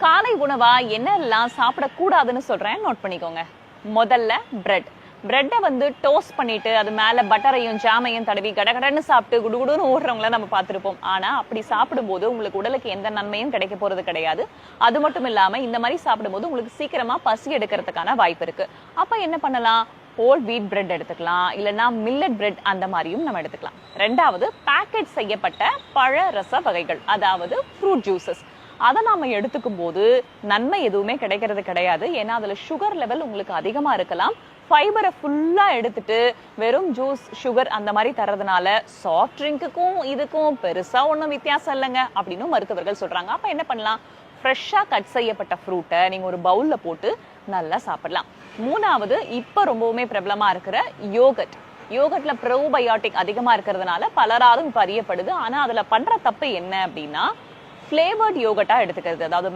காலை உணவா என்னெல்லாம் சாப்பிடக்கூடாதுன்னு சொல்றேன், நோட் பண்ணிக்கோங்க. முதல்ல பிரெட். பிரெட்டை வந்து டோஸ்ட் பண்ணிட்டு அது மேல பட்டரையும் ஜாமையும் தடவி கடகடன்னு சாப்பிட்டு குடுகுடுன்னு ஓடுறவங்கள நம்ம பார்த்துருப்போம். ஆனா அப்படி சாப்பிடும்போது உங்களுக்கு உடலுக்கு எந்த நன்மையும் கிடைக்க போறது கிடையாது. அது மட்டும் இல்லாம இந்த மாதிரி சாப்பிடும்போது உங்களுக்கு சீக்கிரமா பசி எடுக்கிறதுக்கான வாய்ப்பு இருக்கு. அப்ப என்ன பண்ணலாம்? ஹோல் வீட் பிரெட் எடுத்துக்கலாம், இல்லைன்னா மில்லட் பிரெட் அந்த மாதிரியும் நம்ம எடுத்துக்கலாம். ரெண்டாவது, பேக்கெட் செய்யப்பட்ட பழ ரச வகைகள், அதாவது ஃப்ரூட் ஜூசஸ். அதை நாம எடுத்துக்கும் போது நன்மை எதுவுமே கிடைக்கிறது கிடையாது. ஏன்னா அதுல சுகர் லெவல் உங்களுக்கு அதிகமா இருக்கலாம். ஃபைபரை ஃபுல்லா எடுத்துட்டு வெறும் ஜூஸ் சுகர் அந்த மாதிரி தர்றதுனால சாஃப்ட் ட்ரிங்க்குக்கும் இதுக்கும் பெருசா ஒன்றும் வித்தியாசம் இல்லைங்க அப்படின்னு மருத்துவர்கள் சொல்றாங்க. அப்ப என்ன பண்ணலாம்? ஃப்ரெஷ்ஷா கட் செய்யப்பட்ட ஃப்ரூட்டை நீங்க ஒரு பவுல்ல போட்டு நல்லா சாப்பிடலாம். மூணாவது, இப்ப ரொம்பவுமே பிரபலமா இருக்கிற யோகட். யோகட்ல ப்ரோபயோட்டிக் அதிகமா இருக்கிறதுனால பலராலும் இப்ப அறியப்படுது. ஆனா அதுல பண்ற தப்பு என்ன அப்படின்னா, ஃபிளேவர்ட் யோகட்டா எடுத்துக்கிறது. அதாவது